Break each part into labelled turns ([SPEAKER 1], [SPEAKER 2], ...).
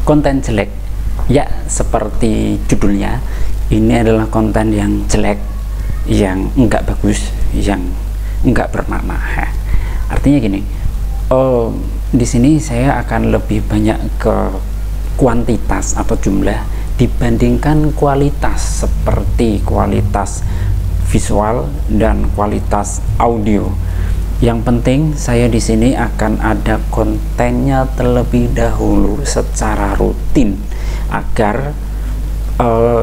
[SPEAKER 1] konten jelek, ya seperti judulnya, ini adalah konten yang jelek, yang enggak bagus, yang enggak bermakna. Artinya gini, di sini saya akan lebih banyak ke kuantitas atau jumlah dibandingkan kualitas, seperti kualitas visual dan kualitas audio. Yang penting saya di sini akan ada kontennya terlebih dahulu secara rutin agar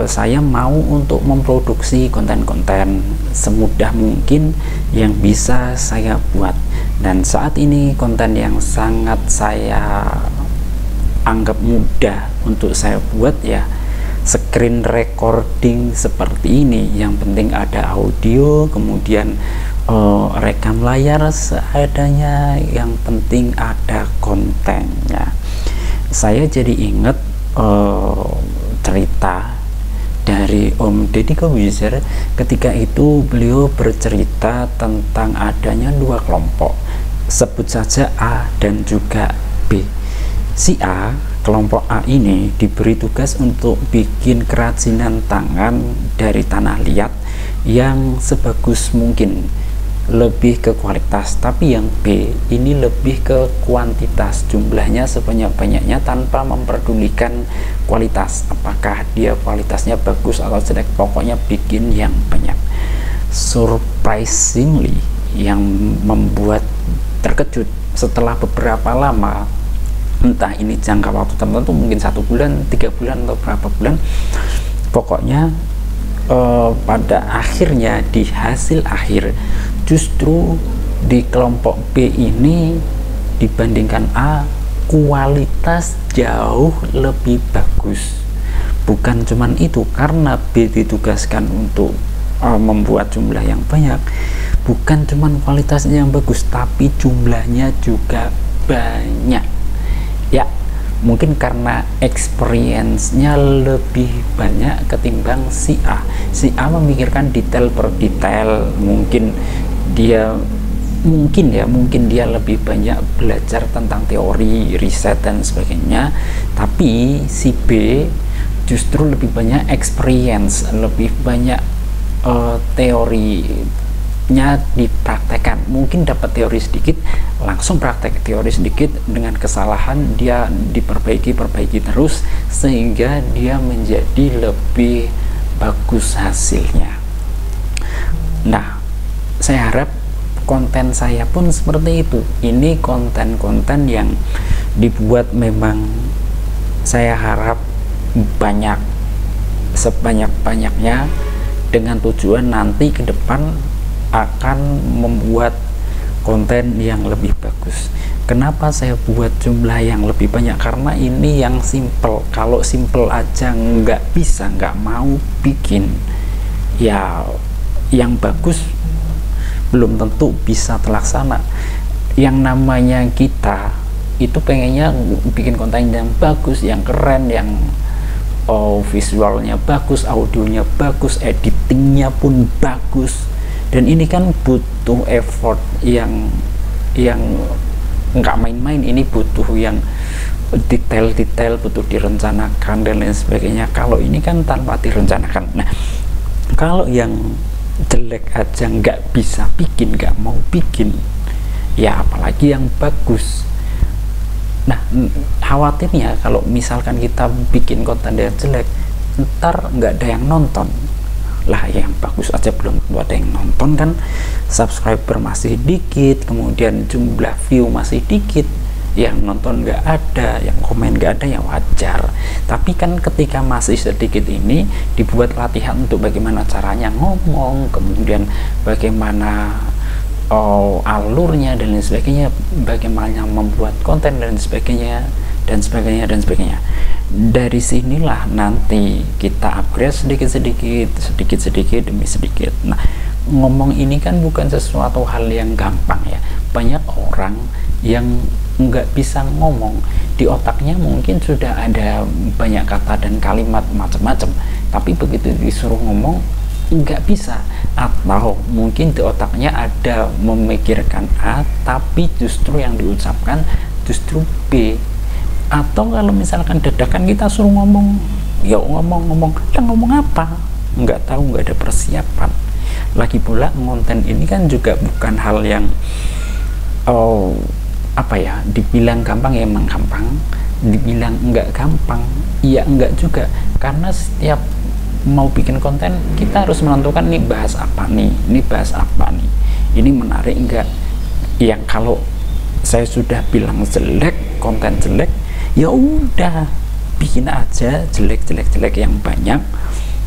[SPEAKER 1] saya mau untuk memproduksi konten-konten semudah mungkin yang bisa saya buat. Dan saat ini konten yang sangat saya anggap mudah untuk saya buat ya screen recording seperti ini. Yang penting ada audio, kemudian rekam layar seadanya, yang penting ada kontennya. Saya jadi ingat cerita dari Om Deddy Corbuzier. Ketika itu beliau bercerita tentang adanya dua kelompok, sebut saja A dan juga B. Si A, kelompok A ini diberi tugas untuk bikin kerajinan tangan dari tanah liat yang sebagus mungkin, lebih ke kualitas. Tapi yang B ini lebih ke kuantitas, jumlahnya sebanyak-banyaknya tanpa memperdulikan kualitas, apakah dia kualitasnya bagus atau jelek, pokoknya bikin yang banyak. Surprisingly, yang membuat terkejut, setelah beberapa lama, entah ini jangka waktu tertentu, mungkin 1 bulan, 3 bulan atau berapa bulan, pokoknya pada akhirnya di hasil akhir justru di kelompok B ini dibandingkan A kualitas jauh lebih bagus. Bukan cuman itu, karena B ditugaskan untuk membuat jumlah yang banyak, bukan cuman kualitasnya yang bagus tapi jumlahnya juga banyak ya. Mungkin karena experience-nya lebih banyak ketimbang si A. Si A memikirkan detail per detail, mungkin dia lebih banyak belajar tentang teori, riset dan sebagainya. Tapi si B justru lebih banyak experience, lebih banyak teorinya dipraktekkan. Mungkin dapat teori sedikit, langsung praktek teori sedikit, dengan kesalahan dia diperbaiki terus sehingga dia menjadi lebih bagus hasilnya. Nah, saya harap konten saya pun seperti itu. Ini konten-konten yang dibuat memang saya harap banyak, sebanyak-banyaknya, dengan tujuan nanti ke depan akan membuat konten yang lebih bagus. Kenapa saya buat jumlah yang lebih banyak? Karena ini yang simple. Kalau simple aja nggak bisa, nggak mau bikin, ya yang bagus belum tentu bisa terlaksana. Yang namanya kita itu pengennya bikin konten yang bagus, yang keren, yang visualnya bagus, audionya bagus, editingnya pun bagus. Dan ini kan butuh effort yang nggak main-main. Ini butuh yang detail-detail, butuh direncanakan dan lain sebagainya. Kalau ini kan tanpa direncanakan. Nah, kalau yang jelek aja nggak bisa bikin, nggak mau bikin, ya apalagi yang bagus. Nah, khawatirnya kalau misalkan kita bikin konten yang jelek, ntar nggak ada yang nonton. Lah, yang bagus aja belum tentu ada yang nonton kan. Subscriber masih dikit, kemudian jumlah view masih dikit, yang nonton nggak ada, yang komen nggak ada, ya wajar. Tapi kan ketika masih sedikit ini dibuat latihan untuk bagaimana caranya ngomong, kemudian bagaimana alurnya dan lain sebagainya, bagaimana membuat konten dan sebagainya dan sebagainya dan sebagainya. Dari sinilah nanti kita upgrade sedikit demi sedikit. Nah, ngomong ini kan bukan sesuatu hal yang gampang ya. Banyak orang yang nggak bisa ngomong, di otaknya mungkin sudah ada banyak kata dan kalimat macam-macam, tapi begitu disuruh ngomong nggak bisa. Atau mungkin di otaknya ada memikirkan A, tapi justru yang diucapkan justru B. Atau kalau misalkan dadakan kita suruh ngomong, yuk ngomong, kita ngomong apa? Nggak tahu, nggak ada persiapan. Lagi pula konten ini kan juga bukan hal yang apa ya, dibilang gampang ya emang gampang, dibilang nggak gampang iya enggak juga, karena setiap mau bikin konten kita harus menentukan nih bahas apa nih, ini bahas apa nih, ini menarik enggak. Yang kalau saya sudah bilang jelek, konten jelek, ya udah bikin aja jelek yang banyak,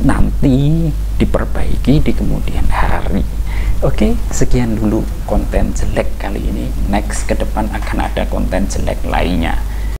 [SPEAKER 1] nanti diperbaiki di kemudian hari. Oke, sekian dulu konten jelek kali ini. Next ke depan akan ada konten jelek lainnya.